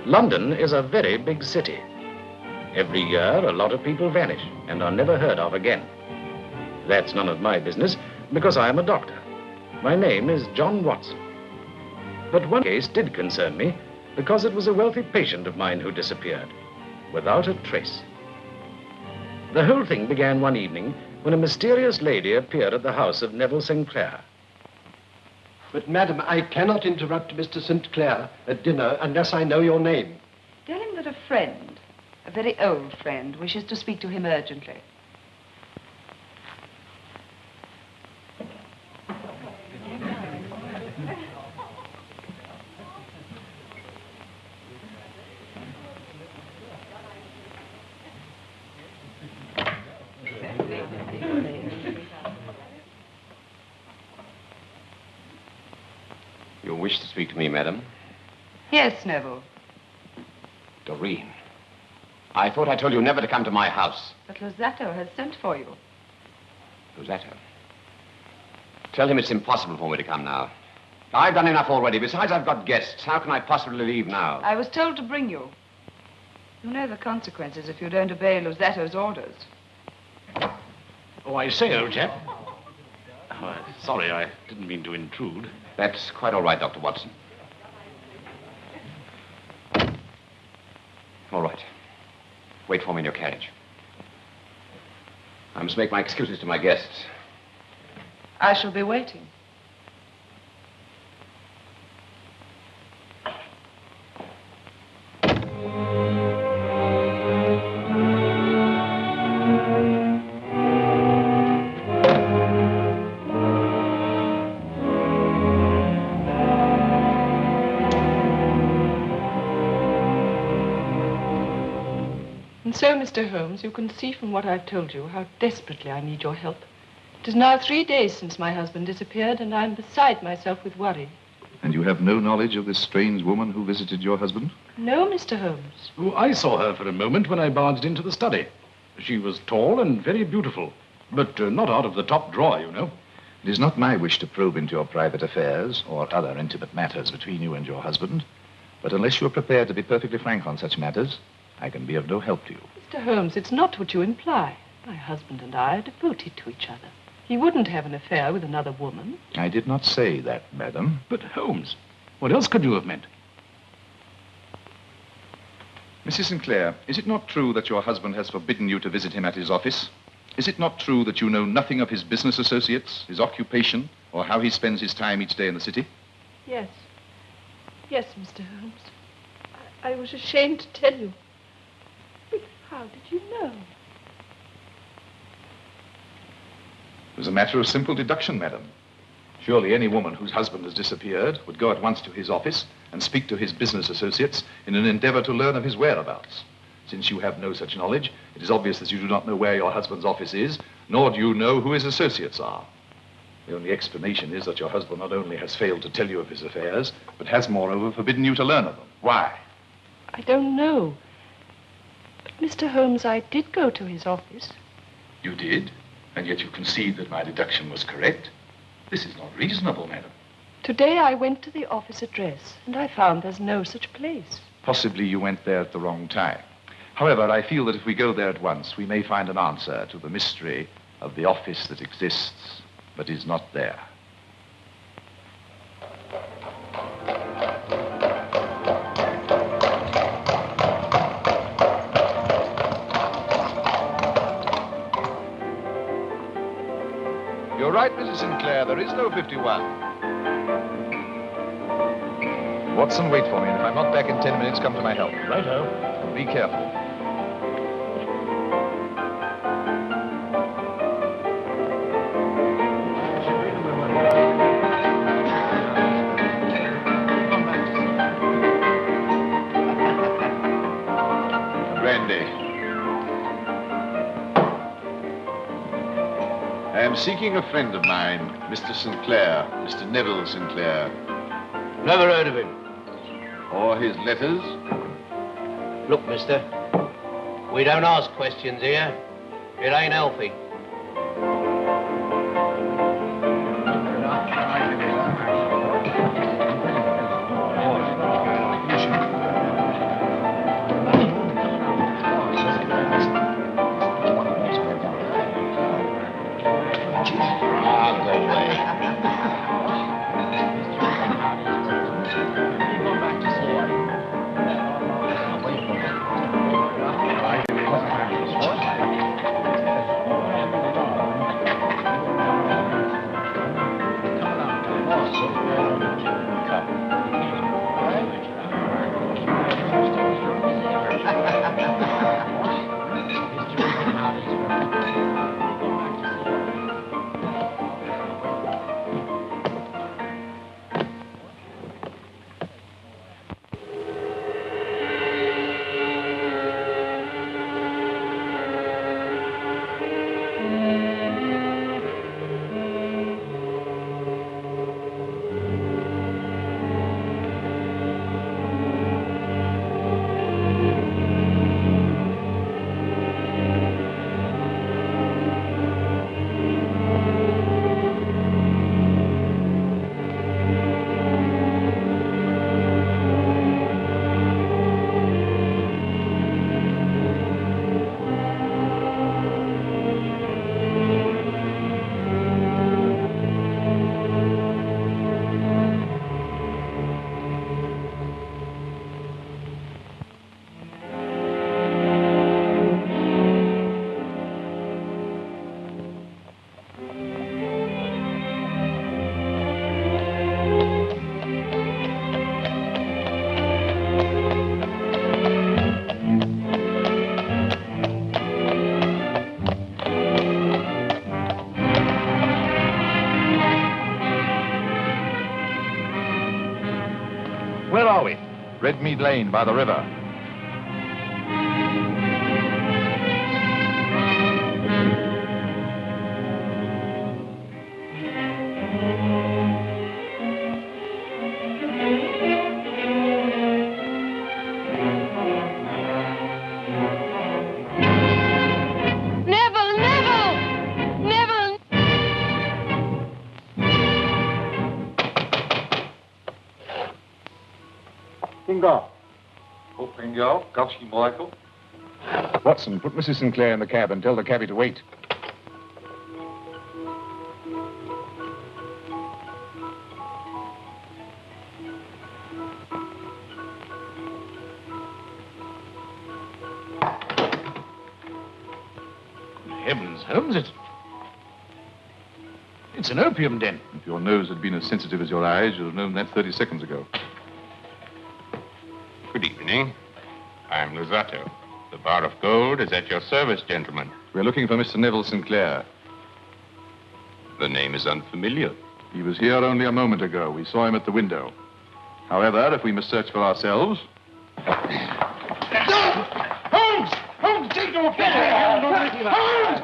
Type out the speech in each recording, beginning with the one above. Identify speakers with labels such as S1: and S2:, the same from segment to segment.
S1: London is a very big city. Every year, a lot of people vanish and are never heard of again. That's none of my business, because I am a doctor. My name is John Watson. But one case did concern me, because it was a wealthy patient of mine who disappeared, without a trace. The whole thing began one evening when a mysterious lady appeared at the house of Neville Sinclair.
S2: But, madam, I cannot interrupt Mr. Sinclair at dinner unless I know your name.
S3: Tell him that a friend, a very old friend, wishes to speak to him urgently.
S4: You wish to speak to me, madam?
S3: Yes, Neville.
S4: Doreen, I thought I told you never to come to my house.
S3: But Losato has sent for you.
S4: Losato? Tell him it's impossible for me to come now. I've done enough already. Besides, I've got guests. How can I possibly leave now?
S3: I was told to bring you. You know the consequences if you don't obey Losato's orders.
S1: Oh, I say, old chap. Oh, sorry, I didn't mean to intrude.
S4: That's quite all right, Dr. Watson. All right. Wait for me in your carriage. I must make my excuses to my guests.
S3: I shall be waiting. And so, Mr. Holmes, you can see from what I've told you how desperately I need your help. It is now 3 days since my husband disappeared, and I'm beside myself with worry.
S5: And you have no knowledge of this strange woman who visited your husband?
S3: No, Mr. Holmes.
S1: Oh, I saw her for a moment when I barged into the study. She was tall and very beautiful, but not out of the top drawer, you know.
S5: It is not my wish to probe into your private affairs or other intimate matters between you and your husband, but unless you are prepared to be perfectly frank on such matters, I can be of no help to you.
S3: Mr. Holmes, it's not what you imply. My husband and I are devoted to each other. He wouldn't have an affair with another woman.
S5: I did not say that, madam.
S1: But, Holmes, what else could you have meant?
S5: Mrs. Sinclair, is it not true that your husband has forbidden you to visit him at his office? Is it not true that you know nothing of his business associates, his occupation, or how he spends his time each day in the city?
S3: Yes. Yes, Mr. Holmes. I was ashamed to tell you. But how did you know?
S5: It was a matter of simple deduction, madam. Surely any woman whose husband has disappeared would go at once to his office and speak to his business associates in an endeavor to learn of his whereabouts. Since you have no such knowledge, it is obvious that you do not know where your husband's office is, nor do you know who his associates are. The only explanation is that your husband not only has failed to tell you of his affairs, but has, moreover, forbidden you to learn of them. Why?
S3: I don't know. But, Mr. Holmes, I did go to his office.
S5: You did? And yet you concede that my deduction was correct? This is not reasonable, madam.
S3: Today I went to the office address, and I found there's no such place.
S5: Possibly you went there at the wrong time. However, I feel that if we go there at once, we may find an answer to the mystery of the office that exists but is not there. You're right, Mrs. Sinclair. There is no 51. Watson, wait for me, and if I'm not back in 10 minutes, come to my help.
S1: Righto.
S5: And be careful.
S6: I am seeking a friend of mine, Mr. Sinclair, Mr. Neville Sinclair.
S7: Never heard of him.
S6: Or his letters?
S7: Look, mister, we don't ask questions here. It ain't healthy.
S5: Where are we? Redmead Lane by the river. Watson, put Mrs. Sinclair in the cab and tell the cabby to wait.
S1: Heavens, Holmes, it's an opium den.
S5: If your nose had been as sensitive as your eyes, you'd have known that 30 seconds ago.
S8: Good evening. I'm Luzzatto. The bar of gold is at your service, gentlemen.
S5: We're looking for Mr. Neville Sinclair.
S8: The name is unfamiliar.
S5: He was here only a moment ago. We saw him at the window. However, if we must search for ourselves...
S2: Holmes! Holmes, take your Holmes!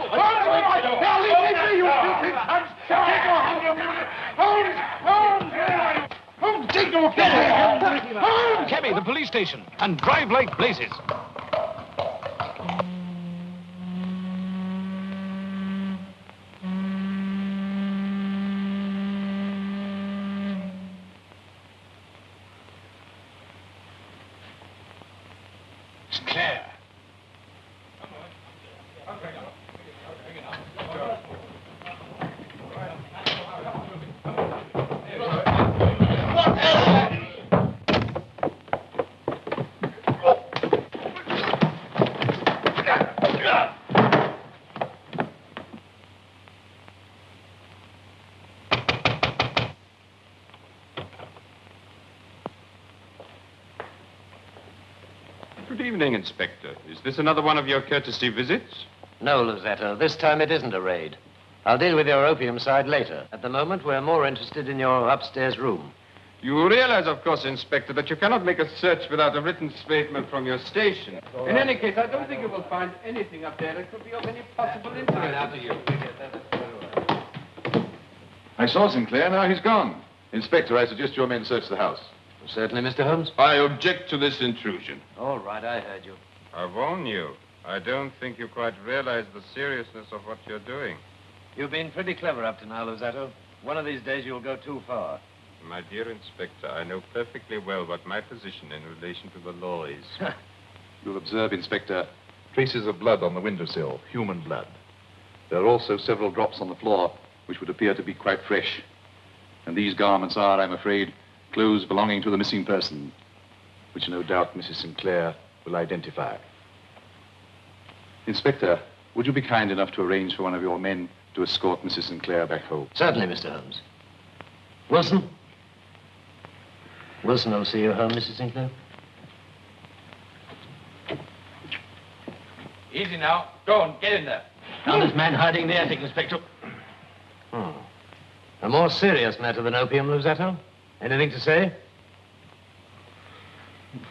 S2: Holmes! Holmes, take your
S1: Cabby, the police station, and drive like blazes.
S2: Sinclair.
S8: Good evening, Inspector. Is this another one of your courtesy visits?
S7: No, Luzzatto. This time it isn't a raid. I'll deal with your opium side later. At the moment, we're more interested in your upstairs room.
S8: You realize, of course, Inspector, that you cannot make a search without a written statement from your station. In any case, I don't think you will find anything up there that could be of any possible interest to you.
S5: I saw Sinclair, now he's gone. Inspector, I suggest your men search the house.
S7: Certainly, Mr. Holmes.
S8: I object to this intrusion.
S7: All right, I heard you.
S8: I warn you. I don't think you quite realize the seriousness of what you're doing.
S7: You've been pretty clever up to now, Luzzatto. One of these days you'll go too far.
S8: My dear Inspector, I know perfectly well what my position in relation to the law is.
S5: You'll observe, Inspector, traces of blood on the windowsill, human blood. There are also several drops on the floor, which would appear to be quite fresh. And these garments are, I'm afraid, clothes belonging to the missing person, which no doubt Mrs. Sinclair will identify. Inspector, would you be kind enough to arrange for one of your men to escort Mrs. Sinclair back home?
S7: Certainly, Mr. Holmes. Wilson? Wilson will see you home, Mrs. Sinclair.
S1: Easy now. Go on, get in there.
S7: Found this man hiding in the attic, Inspector. A more serious matter than opium, Luzzatto? Anything to say?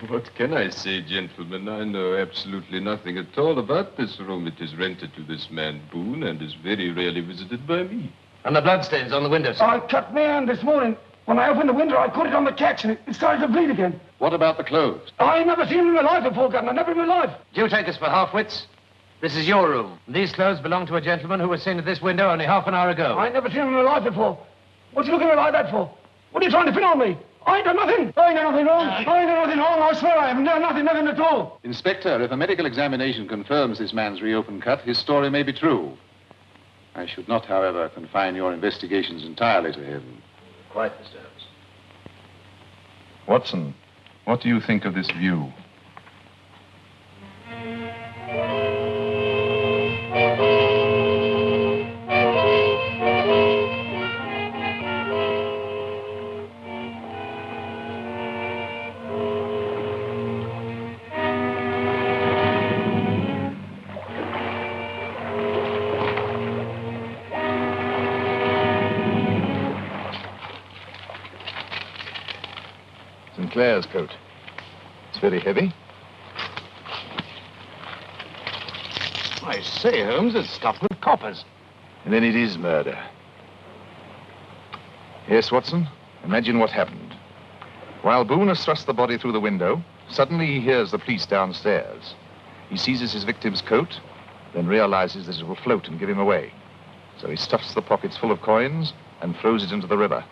S8: What can I say, gentlemen? I know absolutely nothing at all about this room. It is rented to this man Boone and is very rarely visited by me.
S7: And the bloodstains on the windowsill?
S2: I cut my hand this morning. When I opened the window, I caught it on the catch and it started to bleed again.
S5: What about the clothes?
S2: I never seen him in my life before, Governor. Never in my life.
S7: Do you take us for half-wits? This is your room. These clothes belong to a gentleman who was seen at this window only half an hour ago.
S2: I never seen him in my life before. What you looking at me like that for? What are you trying to pin on me? I ain't done nothing. I ain't done nothing wrong. I ain't done nothing wrong. I swear I haven't done nothing at all.
S5: Inspector, if a medical examination confirms this man's reopened cut, his story may be true. I should not, however, confine your investigations entirely to him.
S7: Quite, Mr. Holmes.
S5: Watson, what do you think of this view? Sinclair's coat. It's very heavy.
S1: I say, Holmes, it's stuffed with coppers.
S5: And then it is murder. Yes, Watson, imagine what happened. While Boone has thrust the body through the window, suddenly he hears the police downstairs. He seizes his victim's coat, then realizes that it will float and give him away. So he stuffs the pockets full of coins and throws it into the river.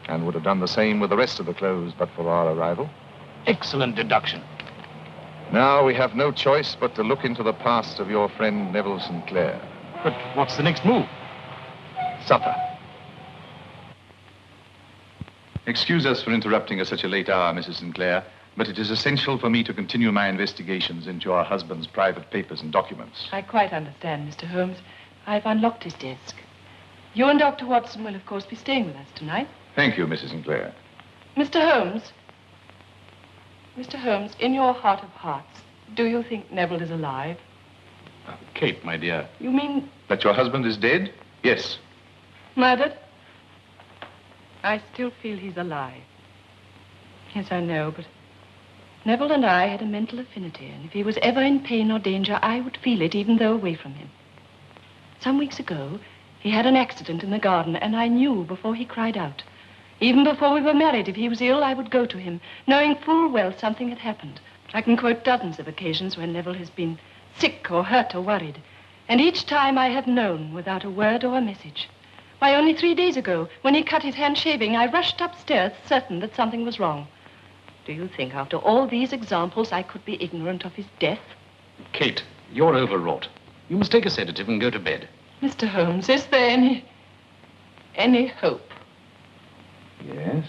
S5: And would have done the same with the rest of the clothes but for our arrival.
S1: Excellent deduction.
S5: Now we have no choice but to look into the past of your friend Neville Sinclair.
S1: But what's the next move?
S5: Supper. Excuse us for interrupting at such a late hour, Mrs. Sinclair, but it is essential for me to continue my investigations into our husband's private papers and documents.
S3: I quite understand, Mr. Holmes. I've unlocked his desk. You and Dr. Watson will, of course, be staying with us tonight.
S5: Thank you, Mrs. Sinclair.
S3: Mr. Holmes. Mr. Holmes, in your heart of hearts, do you think Neville is alive?
S5: Kate, my dear.
S3: You mean
S5: That your husband is dead? Yes.
S3: murdered? I still feel he's alive. Yes, I know, but Neville and I had a mental affinity, and if he was ever in pain or danger, I would feel it even though away from him. Some weeks ago, he had an accident in the garden, and I knew before he cried out. Even before we were married, if he was ill, I would go to him, knowing full well something had happened. I can quote dozens of occasions when Neville has been sick or hurt or worried. And each time I have known without a word or a message. Why, only 3 days ago, when he cut his hand shaving, I rushed upstairs certain that something was wrong. Do you think after all these examples I could be ignorant of his death?
S1: Kate, you're overwrought. You must take a sedative and go to bed.
S3: Mr. Holmes, is there any hope?
S5: Yes.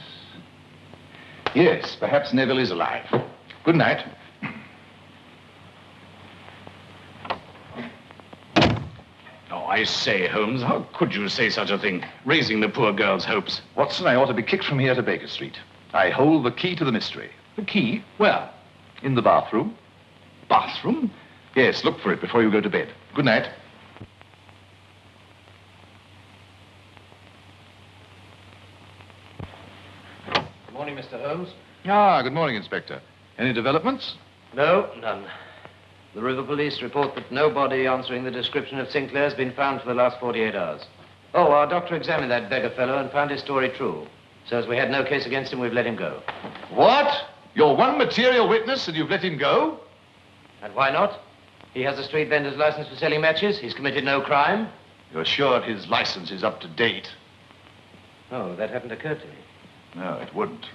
S5: Yes, perhaps Neville is alive. Good night.
S1: Oh, I say, Holmes, how could you say such a thing? Raising the poor girl's hopes.
S5: Watson, I ought to be kicked from here to Baker Street. I hold the key to the mystery.
S1: The key? Where?
S5: In the bathroom.
S1: Bathroom?
S5: Yes, look for it before you go to bed. Good night.
S7: Good morning, Mr. Holmes.
S5: Ah, good morning, Inspector. Any developments?
S7: No, none. The river police report that no body answering the description of Sinclair has been found for the last 48 hours. Oh, our doctor examined that beggar fellow and found his story true. So as we had no case against him, we've let him go.
S5: What? You're one material witness and you've let him go?
S7: And why not? He has a street vendor's license for selling matches. He's committed no crime.
S5: You're sure his license is up to date?
S7: Oh, that hadn't occurred to me.
S5: No, it wouldn't.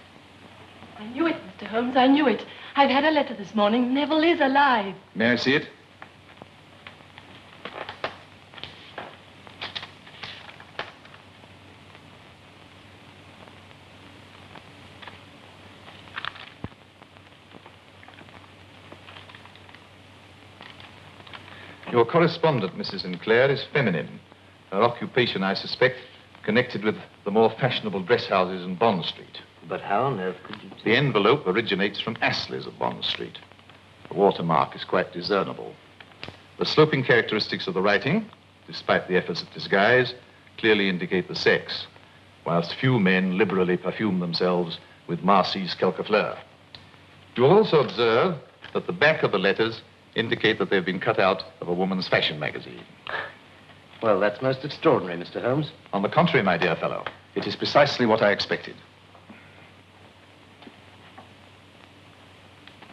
S3: I knew it, Mr. Holmes, I knew it. I've had a letter this morning. Neville is alive.
S5: May I see it? Your correspondent, Mrs. Sinclair, is feminine. Her occupation, I suspect, connected with the more fashionable dress houses in Bond Street.
S7: But how on earth could you...
S5: The envelope originates from Astley's of Bond Street. The watermark is quite discernible. The sloping characteristics of the writing, despite the efforts at disguise, clearly indicate the sex, whilst few men liberally perfume themselves with Marcy's Quelquefleur. You will also observe that the back of the letters indicate that they've been cut out of a woman's fashion magazine.
S7: Well, that's most extraordinary, Mr. Holmes.
S5: On the contrary, my dear fellow, it is precisely what I expected.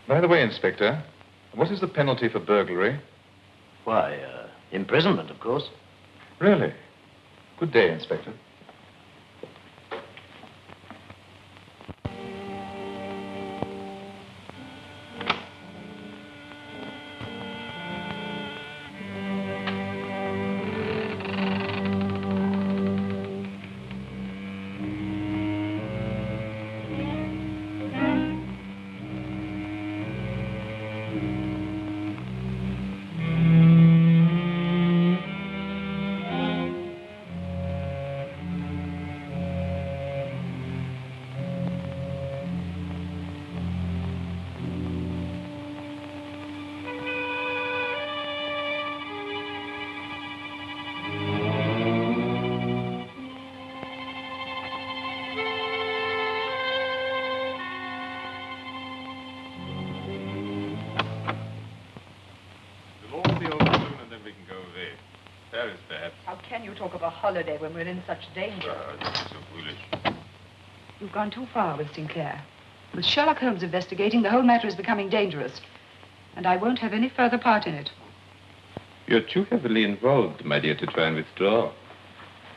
S5: By the way, Inspector, what is the penalty for burglary?
S7: Why, imprisonment, of course.
S5: Really? Good day, Inspector.
S3: can you talk of a holiday when we're in such danger?
S8: This is so foolish.
S3: You've gone too far with Sinclair. With Sherlock Holmes investigating, the whole matter is becoming dangerous. And I won't have any further part in it.
S8: You're too heavily involved, my dear, to try and withdraw.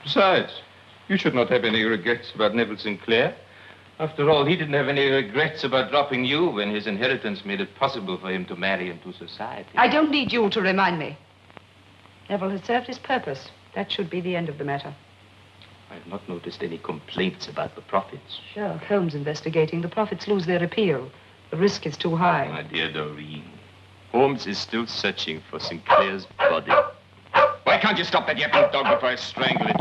S8: Besides, you should not have any regrets about Neville Sinclair. After all, he didn't have any regrets about dropping you when his inheritance made it possible for him to marry into society.
S3: I don't need you to remind me. Neville has served his purpose. That should be the end of the matter.
S8: I've not noticed any complaints about the profits.
S3: Sherlock Holmes investigating. The profits lose their appeal. The risk is too high.
S8: My dear Doreen, Holmes is still searching for Sinclair's body. Why can't you stop that yapping dog before I strangle it?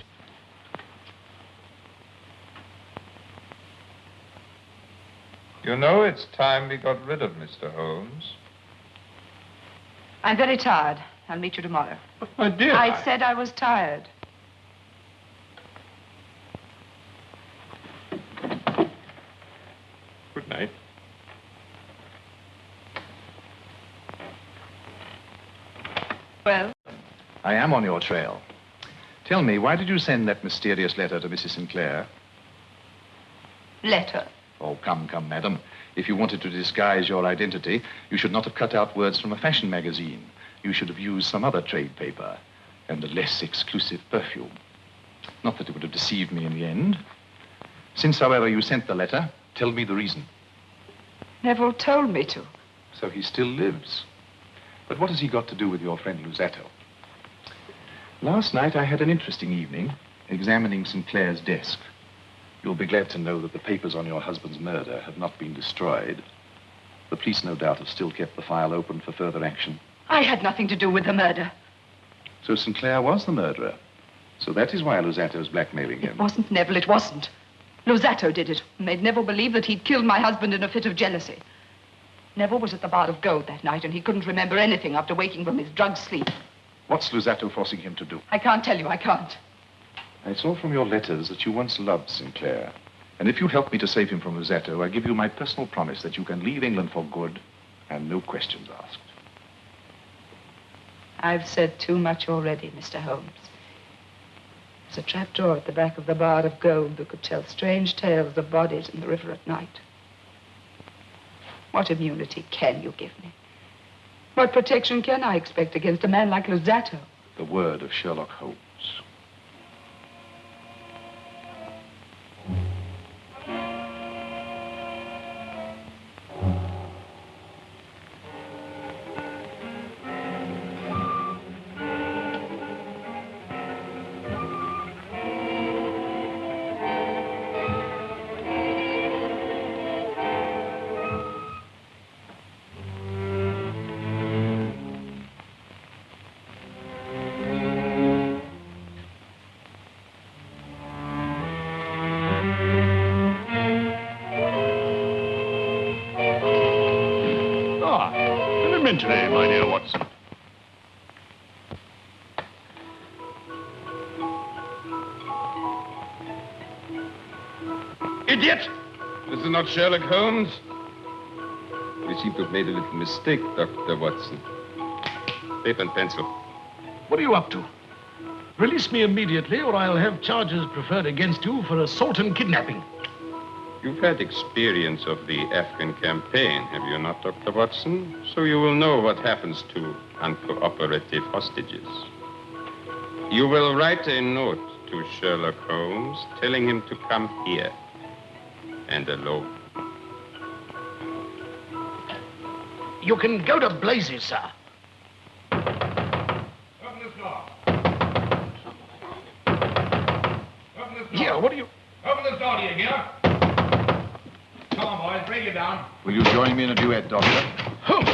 S8: You know, it's time we got rid of Mr. Holmes.
S3: I'm very tired. I'll meet you tomorrow.
S8: But my dear...
S3: I said I was tired.
S8: Good night.
S3: Well?
S5: I am on your trail. Tell me, why did you send that mysterious letter to Mrs. Sinclair?
S3: Letter?
S5: Oh, come, madam. If you wanted to disguise your identity, you should not have cut out words from a fashion magazine. You should have used some other trade paper and a less exclusive perfume. Not that it would have deceived me in the end. Since, however, you sent the letter, tell me the reason.
S3: Neville told me to.
S5: So he still lives. But what has he got to do with your friend Luzzatto? Last night I had an interesting evening examining Sinclair's desk. You'll be glad to know that the papers on your husband's murder have not been destroyed. The police, no doubt, have still kept the file open for further action.
S3: I had nothing to do with the murder.
S5: So Sinclair was the murderer. So that is why Luzzatto's blackmailing him.
S3: It wasn't Neville, it wasn't. Luzzatto did it. Made Neville believe that he'd killed my husband in a fit of jealousy. Neville was at the Bar of Gold that night, and he couldn't remember anything after waking from his drugged sleep.
S5: What's Luzzatto forcing him to do?
S3: I can't tell you, I can't.
S5: I saw from your letters that you once loved Sinclair. And if you help me to save him from Luzzatto, I give you my personal promise that you can leave England for good and no questions asked.
S3: I've said too much already, Mr. Holmes. There's a trapdoor at the back of the Bar of Gold that could tell strange tales of bodies in the river at night. What immunity can you give me? What protection can I expect against a man like Luzzatto?
S5: The word of Sherlock Holmes.
S9: Today, my dear Watson.
S8: Idiot! This is not Sherlock Holmes. We seem to have made a little mistake, Dr. Watson. Paper and pencil.
S2: What are you up to? Release me immediately, or I'll have charges preferred against you for assault and kidnapping.
S8: You've had experience of the Afghan campaign, have you not, Dr. Watson? So you will know what happens to uncooperative hostages. You will write a note to Sherlock Holmes telling him to come here, and alone.
S2: You can go to blazes, sir.
S6: Open this door. Open this door.
S2: Here, what are you...
S6: Open this door, do you hear? Come on, boys, bring it down.
S5: Will you join me in a duet, Doctor?
S2: Holmes!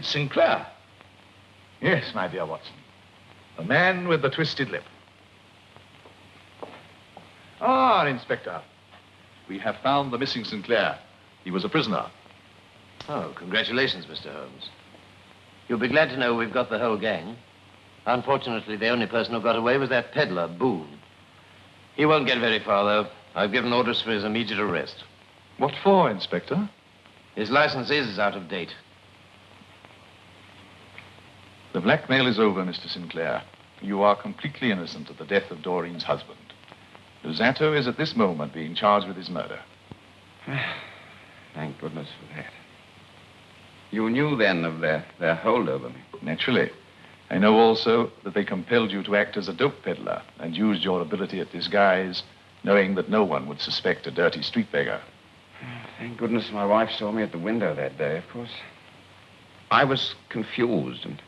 S6: Sinclair.
S5: Yes, my dear Watson. The man with the twisted lip. Ah, Inspector. We have found the missing Sinclair. He was a prisoner.
S7: Oh, congratulations, Mr. Holmes. You'll be glad to know we've got the whole gang. Unfortunately, the only person who got away was that peddler, Boone. He won't get very far, though. I've given orders for his immediate arrest.
S5: What for, Inspector?
S7: His license is out of date.
S5: The blackmail is over, Mr. Sinclair. You are completely innocent of the death of Doreen's husband. Luzzatto is at this moment being charged with his murder.
S4: Thank goodness for that. You knew then of their hold over me.
S5: Naturally. I know also that they compelled you to act as a dope peddler and used your ability at disguise, knowing that no one would suspect a dirty street beggar.
S4: Thank goodness my wife saw me at the window that day, of course. I was confused and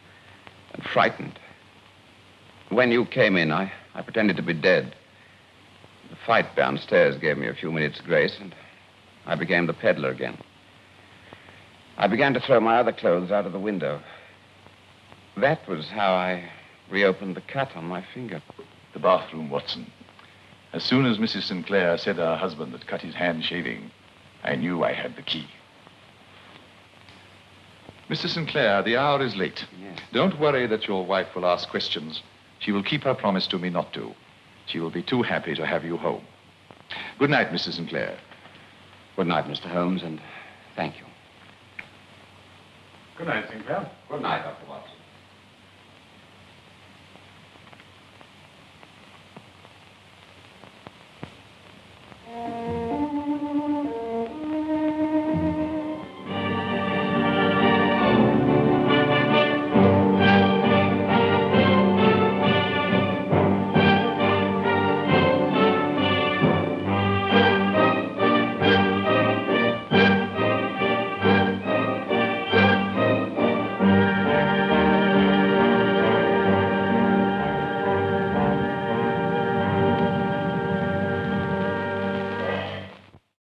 S4: frightened. When you came in, I pretended to be dead. The fight downstairs gave me a few minutes' grace, and I became the peddler again. I began to throw my other clothes out of the window. That was how I reopened the cut on my finger.
S5: The bathroom, Watson. As soon as Mrs. Sinclair said her husband had cut his hand shaving, I knew I had the key. Mr. Sinclair, the hour is late.
S4: Yes.
S5: Don't worry that your wife will ask questions. She will keep her promise to me not to. She will be too happy to have you home. Good night, Mr. Sinclair.
S4: Good night, Mr. Holmes, and thank you.
S1: Good night, Sinclair.
S4: Good night, Dr. Watson.